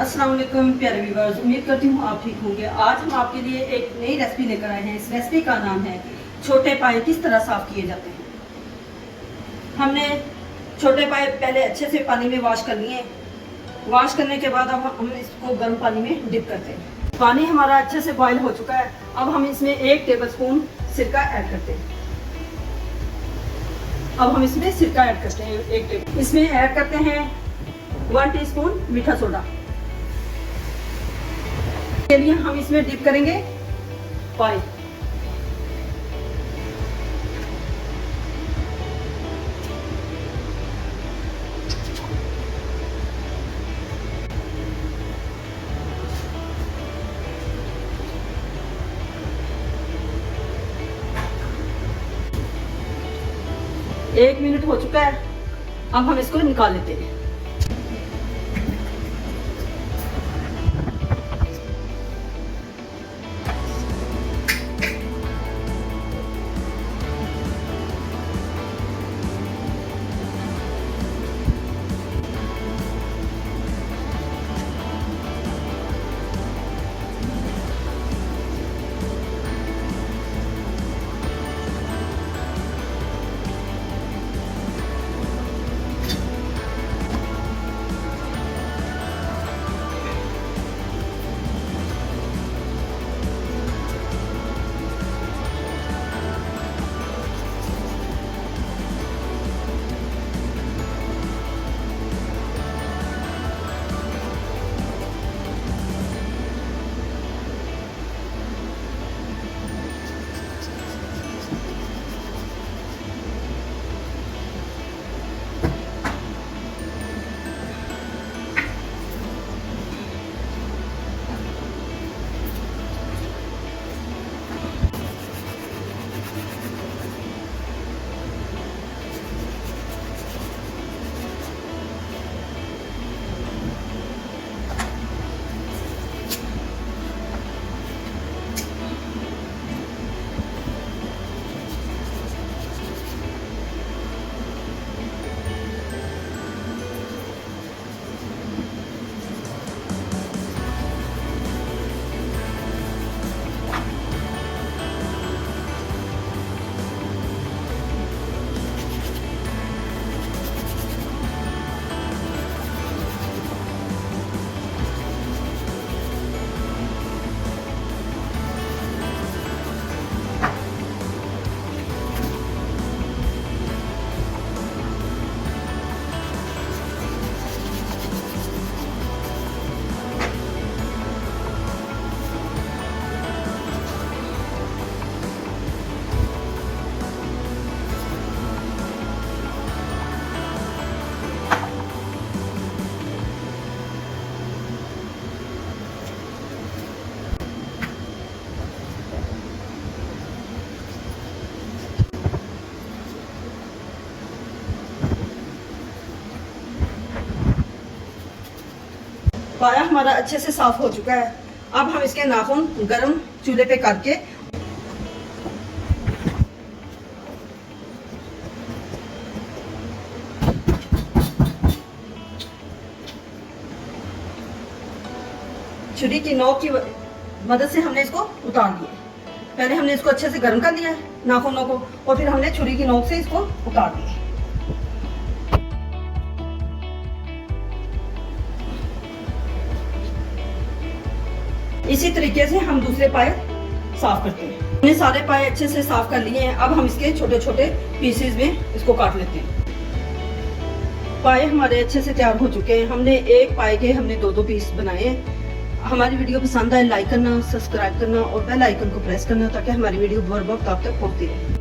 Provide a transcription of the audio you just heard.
अस्सलाम वालेकुम प्यारे व्यूअर्स, उम्मीद करती हूँ आप ठीक होंगे। आज हम आपके लिए एक नई रेसिपी लेकर आए हैं। इस रेसिपी का नाम है छोटे पाए किस तरह साफ़ किए जाते हैं। हमने छोटे पाए पहले अच्छे से पानी में वॉश कर लिए। वॉश करने के बाद अब हम इसको गर्म पानी में डिप करते हैं। पानी हमारा अच्छे से बॉयल हो चुका है। अब हम इसमें 1 टेबलस्पून सिरका ऐड करते हैं। अब हम इसमें सिरका ऐड करते हैं 1 टेबल। इसमें ऐड करते हैं 1 टीस्पून मीठा सोडा। के लिए हम इसमें डिप करेंगे पाए। एक मिनट हो चुका है। अब हम इसको निकाल लेते हैं। पाया हमारा अच्छे से साफ हो चुका है। अब हम इसके नाखून गरम चूल्हे पे करके छुरी की नोक की मदद से हमने इसको उतार दिया। पहले हमने इसको अच्छे से गर्म कर लिया है नाखूनों को, और फिर हमने छुरी की नोक से इसको उतार दिया। इसी तरीके से हम दूसरे पाए साफ करते हैं। हमने सारे पाए अच्छे से साफ कर लिए हैं। अब हम इसके छोटे छोटे पीसेस में इसको काट लेते हैं। पाए हमारे अच्छे से तैयार हो चुके हैं। हमने एक पाए के हमने 2-2 पीस बनाए हैं। हमारी वीडियो पसंद आए लाइक करना, सब्सक्राइब करना और बेल आइकन को प्रेस करना ताकि हमारी वीडियो हर वक्त आप तक पहुंचती रहे।